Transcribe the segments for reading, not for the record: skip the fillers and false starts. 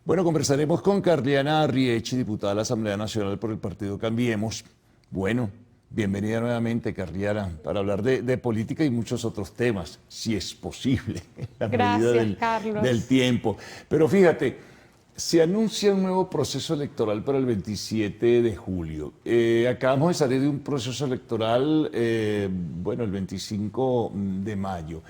Bueno, conversaremos con Carliana Riechi, diputada de la Asamblea Nacional por el partido Cambiemos. Bueno, bienvenida nuevamente, Carliana, para hablar de política y muchos otros temas, si es posible, en la medida del tiempo. Pero fíjate, se anuncia un nuevo proceso electoral para el 27 de julio. Acabamos de salir de un proceso electoral, bueno, el 25 de mayo.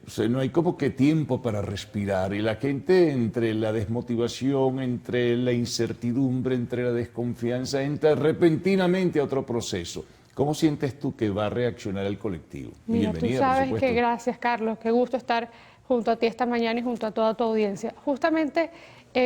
O sea, no hay como que tiempo para respirar y la gente entre la desmotivación, entre la incertidumbre, entre la desconfianza, entra repentinamente a otro proceso. ¿Cómo sientes tú que va a reaccionar el colectivo? Mira, tú sabes que gracias, Carlos, qué gusto estar junto a ti esta mañana y junto a toda tu audiencia. Justamente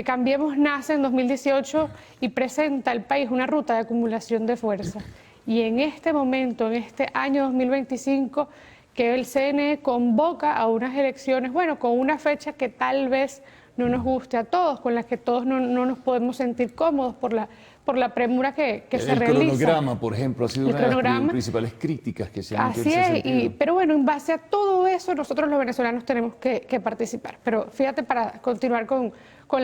Cambiemos nace en 2018 y presenta al país una ruta de acumulación de fuerza. Y en este momento, en este año 2025, que el CNE convoca a unas elecciones, bueno, con una fecha que tal vez no nos guste a todos, con las que todos no nos podemos sentir cómodos por la premura que se realiza. El cronograma, por ejemplo, ha sido una de las principales críticas que se han hecho en ese sentido. Pero bueno, en base a todo eso, nosotros los venezolanos tenemos que participar. Pero fíjate, para continuar con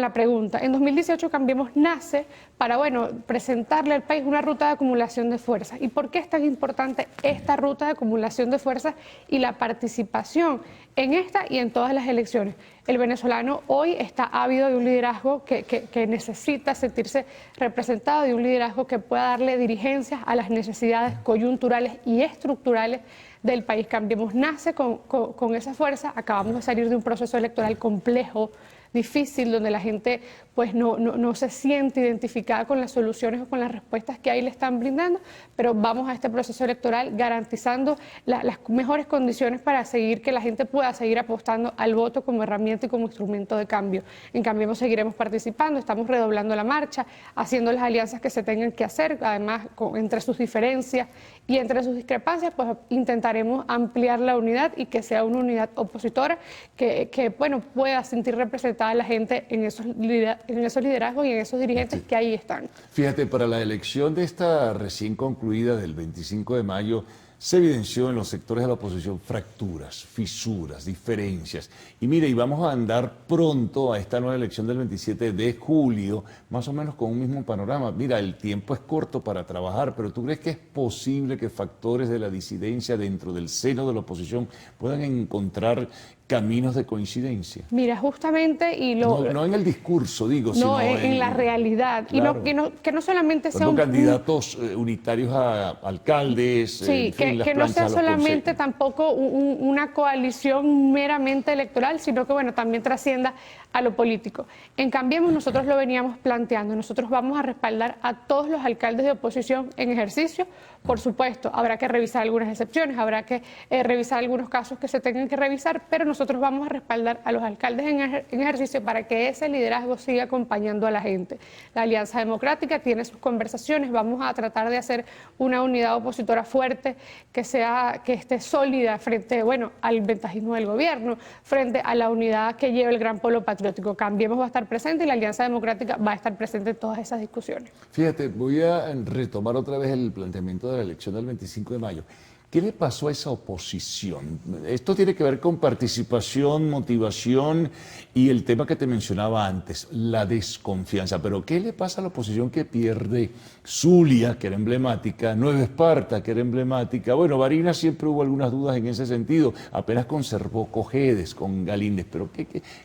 la pregunta, en 2018 Cambiemos nace para, bueno, presentarle al país una ruta de acumulación de fuerzas. ¿Y por qué es tan importante esta ruta de acumulación de fuerzas y la participación en esta y en todas las elecciones? El venezolano hoy está ávido de un liderazgo que necesita sentirse representado, de un liderazgo que pueda darle dirigencias a las necesidades coyunturales y estructurales del país. Cambiemos nace con esa fuerza. Acabamos de salir de un proceso electoral complejo, difícil, donde la gente pues no se siente identificada con las soluciones o con las respuestas que ahí le están brindando, pero vamos a este proceso electoral garantizando las mejores condiciones para que la gente pueda seguir apostando al voto como herramienta y como instrumento de cambio. En Cambiemos seguiremos participando, estamos redoblando la marcha, haciendo las alianzas que se tengan que hacer, además entre sus diferencias y entre sus discrepancias, pues intentaremos ampliar la unidad y que sea una unidad opositora que bueno, pueda sentir representada a la gente en esos liderazgos y en esos dirigentes que ahí están. Fíjate, para la elección de esta recién concluida del 25 de mayo, se evidenció en los sectores de la oposición fracturas, fisuras, diferencias. Y mire, y vamos a andar pronto a esta nueva elección del 27 de julio, más o menos con un mismo panorama. Mira, el tiempo es corto para trabajar, pero ¿tú crees que es posible que factores de la disidencia dentro del seno de la oposición puedan encontrar caminos de coincidencia? Mira, justamente, y no en el discurso, digo, no, sino en la realidad. Claro. Y que no solamente sea candidatos unitarios a alcaldes. Sí, que no sea solamente tampoco una coalición meramente electoral, sino que bueno, también trascienda a lo político. En Cambiemos nosotros lo veníamos planteando, nosotros vamos a respaldar a todos los alcaldes de oposición en ejercicio. Por supuesto, habrá que revisar algunas excepciones, habrá que revisar algunos casos que se tengan que revisar, pero nosotros vamos a respaldar a los alcaldes en ejercicio para que ese liderazgo siga acompañando a la gente. La Alianza Democrática tiene sus conversaciones, vamos a tratar de hacer una unidad opositora fuerte, que esté sólida frente, bueno, al ventajismo del gobierno, frente a la unidad que lleva el gran polo patriótico. Cambiemos va a estar presente y la Alianza Democrática va a estar presente en todas esas discusiones. Fíjate, voy a retomar otra vez el planteamiento de la elección del 25 de mayo. ¿Qué le pasó a esa oposición? Esto tiene que ver con participación, motivación y el tema que te mencionaba antes, la desconfianza. Pero ¿qué le pasa a la oposición que pierde Zulia, que era emblemática, Nueva Esparta, que era emblemática? Bueno, Barinas siempre hubo algunas dudas en ese sentido, apenas conservó Cojedes con Galíndez. Pero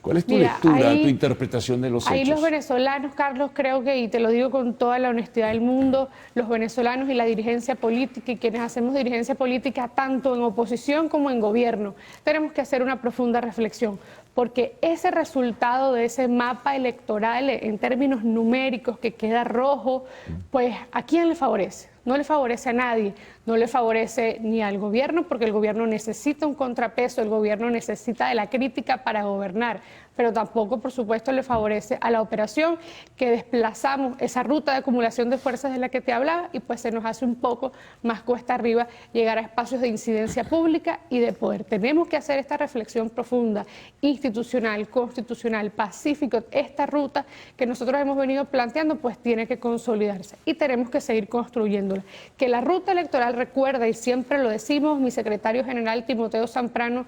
¿cuál es tu lectura, tu interpretación de los hechos? Ahí los venezolanos, Carlos, creo que, y te lo digo con toda la honestidad del mundo, los venezolanos y la dirigencia política y quienes hacemos dirigencia política tanto en oposición como en gobierno, tenemos que hacer una profunda reflexión, porque ese resultado de ese mapa electoral en términos numéricos que queda rojo, pues ¿a quién le favorece? No le favorece a nadie, no le favorece ni al gobierno, porque el gobierno necesita un contrapeso, el gobierno necesita de la crítica para gobernar, pero tampoco, por supuesto, le favorece a la operación, que desplazamos esa ruta de acumulación de fuerzas de la que te hablaba y pues se nos hace un poco más cuesta arriba llegar a espacios de incidencia pública y de poder. Tenemos que hacer esta reflexión profunda, institucional, constitucional, pacífica. Esta ruta que nosotros hemos venido planteando pues tiene que consolidarse y tenemos que seguir construyendo. Que la ruta electoral, recuerda, y siempre lo decimos, mi secretario general Timoteo Zambrano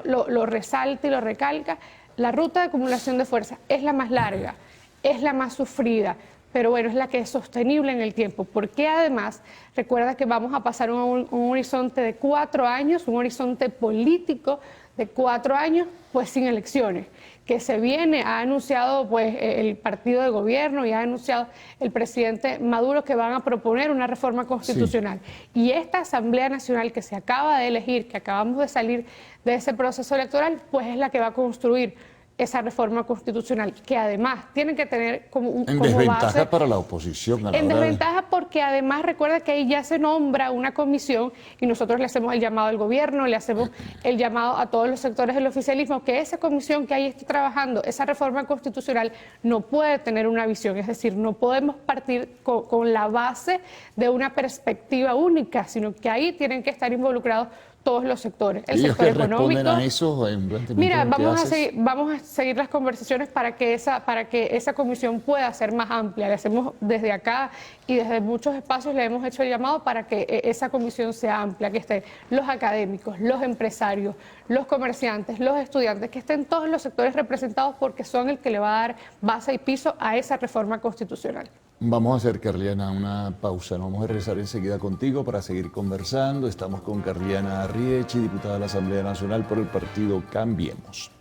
lo resalta y lo recalca, la ruta de acumulación de fuerza es la más larga, es la más sufrida, pero bueno, es la que es sostenible en el tiempo, porque además recuerda que vamos a pasar un horizonte de 4 años, un horizonte político de 4 años, pues sin elecciones, que se viene, ha anunciado pues el partido de gobierno y ha anunciado el presidente Maduro que van a proponer una reforma constitucional. Sí. Y esta Asamblea Nacional que se acaba de elegir, que acabamos de salir de ese proceso electoral, pues es la que va a construir esa reforma constitucional, que además tienen que tener como desventaja base, para la oposición. En desventaja porque además recuerda que ahí ya se nombra una comisión y nosotros le hacemos el llamado al gobierno, le hacemos el llamado a todos los sectores del oficialismo, que esa comisión que ahí esté trabajando, esa reforma constitucional, no puede tener una visión, es decir, no podemos partir con la base de una perspectiva única, sino que ahí tienen que estar involucrados todos los sectores, el sector económico. ¿Responden a eso? Mira, vamos a seguir las conversaciones para que esa comisión pueda ser más amplia. Le hacemos desde acá y desde muchos espacios le hemos hecho el llamado para que esa comisión sea amplia, que estén los académicos, los empresarios, los comerciantes, los estudiantes, que estén todos los sectores representados porque son el que le va a dar base y piso a esa reforma constitucional. Vamos a hacer, Carliana, una pausa. Nos vamos a regresar enseguida contigo para seguir conversando. Estamos con Carliana Riechi, diputada de la Asamblea Nacional por el partido Cambiemos.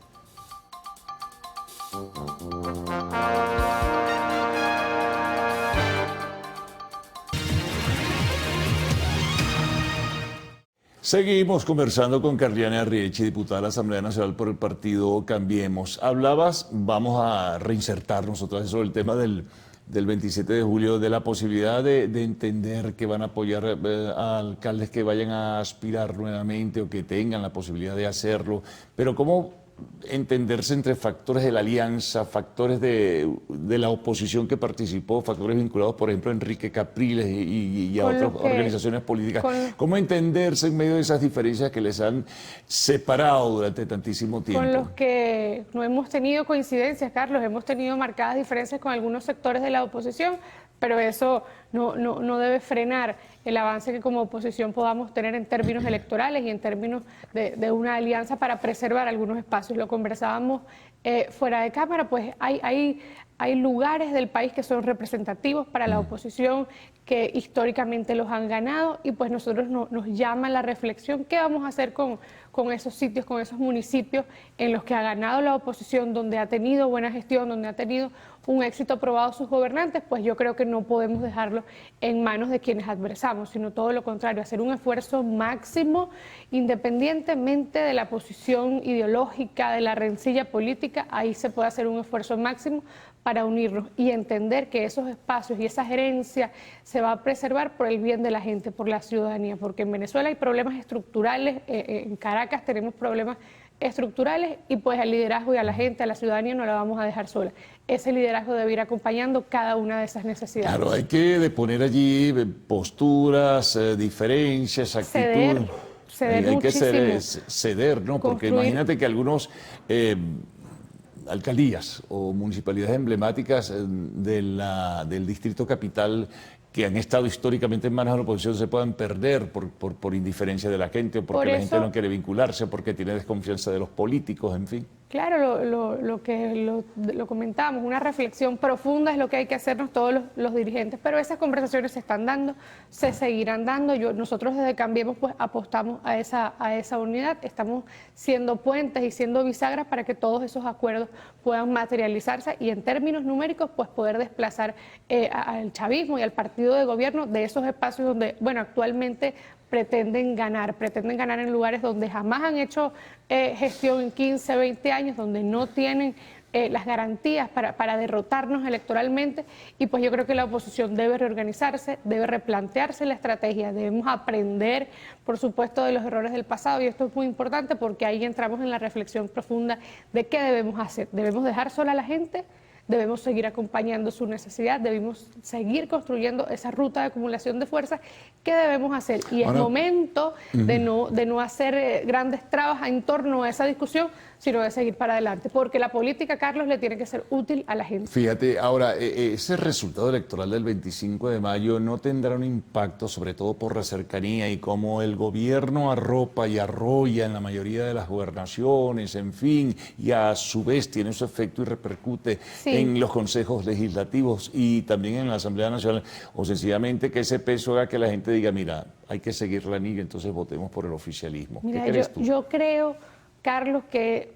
Seguimos conversando con Carliana Riechi, diputada de la Asamblea Nacional por el partido Cambiemos. Hablabas, vamos a reinsertarnos otra vez sobre el tema del 27 de julio, de la posibilidad de entender que van a apoyar a alcaldes que vayan a aspirar nuevamente o que tengan la posibilidad de hacerlo, pero ¿cómo entenderse entre factores de la alianza, factores de la oposición que participó, factores vinculados, por ejemplo, a Enrique Capriles y a otras organizaciones políticas? ¿Cómo entenderse en medio de esas diferencias que les han separado durante tantísimo tiempo? Con los que no hemos tenido coincidencias, Carlos, hemos tenido marcadas diferencias con algunos sectores de la oposición, pero eso no debe frenar el avance que como oposición podamos tener en términos electorales y en términos de una alianza para preservar algunos espacios. Lo conversábamos fuera de cámara, pues hay lugares del país que son representativos para la oposición, que históricamente los han ganado y pues nosotros nos llama la reflexión, ¿qué vamos a hacer con esos sitios, con esos municipios en los que ha ganado la oposición, donde ha tenido buena gestión, donde ha tenido un éxito probado sus gobernantes? Pues yo creo que no podemos dejarlo en manos de quienes adversamos, sino todo lo contrario, hacer un esfuerzo máximo, independientemente de la posición ideológica, de la rencilla política, ahí se puede hacer un esfuerzo máximo para unirnos y entender que esos espacios y esa gerencia se va a preservar por el bien de la gente, por la ciudadanía, porque en Venezuela hay problemas estructurales, en Caracas tenemos problemas estructurales y pues al liderazgo y a la gente, a la ciudadanía no la vamos a dejar sola. Ese liderazgo debe ir acompañando cada una de esas necesidades. Claro, hay que deponer allí posturas, diferencias, actitudes. Ceder hay muchísimo. Que ceder, ¿no? Porque imagínate que algunos alcaldías o municipalidades emblemáticas del distrito capital que han estado históricamente en manos de la oposición se puedan perder por indiferencia de la gente o porque la gente no quiere vincularse o porque tiene desconfianza de los políticos, en fin. Claro, lo comentábamos, una reflexión profunda es lo que hay que hacernos todos los dirigentes, pero esas conversaciones se están dando, se seguirán dando. Nosotros desde Cambiemos pues apostamos a esa unidad, estamos siendo puentes y siendo bisagras para que todos esos acuerdos puedan materializarse y en términos numéricos pues poder desplazar al chavismo y al partido de gobierno de esos espacios donde, bueno, actualmente pretenden ganar en lugares donde jamás han hecho gestión en 15, 20 años, donde no tienen las garantías para derrotarnos electoralmente y pues yo creo que la oposición debe reorganizarse, debe replantearse la estrategia, debemos aprender, por supuesto, de los errores del pasado y esto es muy importante porque ahí entramos en la reflexión profunda de qué debemos hacer. ¿Debemos dejar sola a la gente? debemos seguir acompañando su necesidad, debemos seguir construyendo esa ruta de acumulación de fuerzas. ¿Qué debemos hacer? Y es momento de no hacer grandes trabas en torno a esa discusión, sino de seguir para adelante, porque la política, Carlos, le tiene que ser útil a la gente. Fíjate, ahora, ese resultado electoral del 25 de mayo no tendrá un impacto, sobre todo por la cercanía y cómo el gobierno arropa y arrolla en la mayoría de las gobernaciones, en fin, y a su vez tiene su efecto y repercute en los consejos legislativos y también en la Asamblea Nacional, o sencillamente que ese peso haga que la gente diga, mira, hay que seguir la liga, entonces votemos por el oficialismo. Mira, ¿qué crees tú? Yo creo, Carlos, que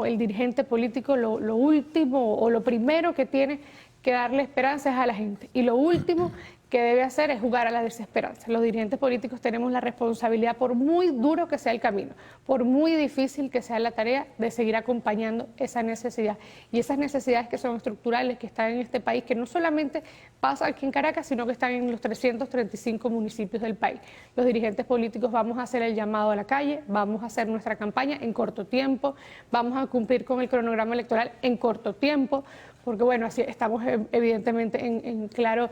el dirigente político, lo último o lo primero que tiene que darle esperanza es a la gente. Y lo último que debe hacer es jugar a la desesperanza. Los dirigentes políticos tenemos la responsabilidad, por muy duro que sea el camino, por muy difícil que sea la tarea, de seguir acompañando esa necesidad. Y esas necesidades que son estructurales, que están en este país, que no solamente pasa aquí en Caracas, sino que están en los 335 municipios del país. Los dirigentes políticos vamos a hacer el llamado a la calle, vamos a hacer nuestra campaña en corto tiempo, vamos a cumplir con el cronograma electoral en corto tiempo, porque bueno, así estamos evidentemente en claro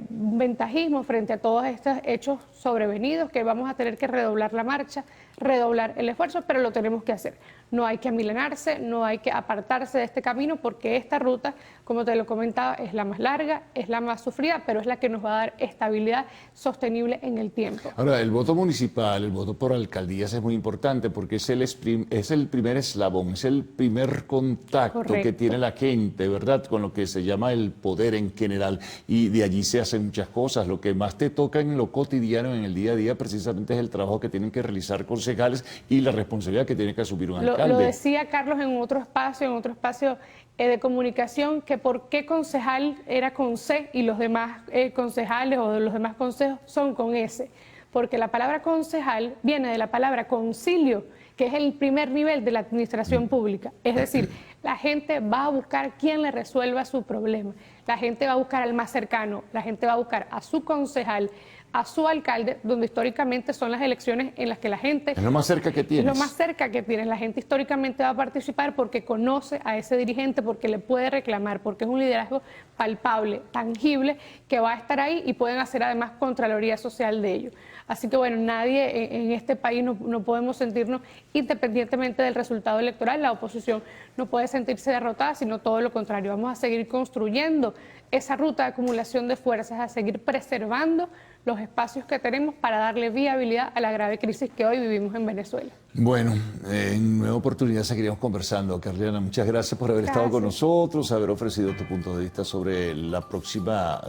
ventajismo frente a todos estos hechos sobrevenidos, que vamos a tener que redoblar la marcha, redoblar el esfuerzo, pero lo tenemos que hacer. No hay que amilanarse, no hay que apartarse de este camino, porque esta ruta, como te lo comentaba, es la más larga, es la más sufrida, pero es la que nos va a dar estabilidad sostenible en el tiempo. Ahora, el voto municipal, el voto por alcaldías es muy importante porque es el primer eslabón, es el primer contacto que tiene la gente, ¿verdad?, con lo que se llama el poder en general, y de allí se hacen muchas cosas. Lo que más te toca en lo cotidiano, en el día a día, precisamente es el trabajo que tienen que realizar concejales y la responsabilidad que tiene que asumir un alcalde. Lo decía Carlos en otro espacio de comunicación, que por qué concejal era con C y los demás concejales o los demás consejos son con S. Porque la palabra concejal viene de la palabra concilio, que es el primer nivel de la administración pública. Es decir, la gente va a buscar quien le resuelva su problema. La gente va a buscar al más cercano, la gente va a buscar a su concejal, a su alcalde, donde históricamente son las elecciones en las que la gente... Es lo más cerca que tienes. Es lo más cerca que tienes. La gente históricamente va a participar porque conoce a ese dirigente, porque le puede reclamar, porque es un liderazgo palpable, tangible, que va a estar ahí y pueden hacer además contraloría social de ello. Así que bueno, nadie en este país no podemos sentirnos, independientemente del resultado electoral, la oposición no puede sentirse derrotada, sino todo lo contrario. Vamos a seguir construyendo esa ruta de acumulación de fuerzas, a seguir preservando los espacios que tenemos para darle viabilidad a la grave crisis que hoy vivimos en Venezuela. Bueno, en nueva oportunidad seguiremos conversando. Carliana, muchas gracias por haber estado con nosotros, haber ofrecido tu punto de vista sobre la próxima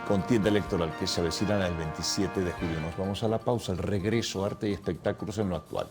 contienda electoral que se avecina el 27 de julio. Nos vamos a la pausa, el regreso, arte y espectáculos en lo actual.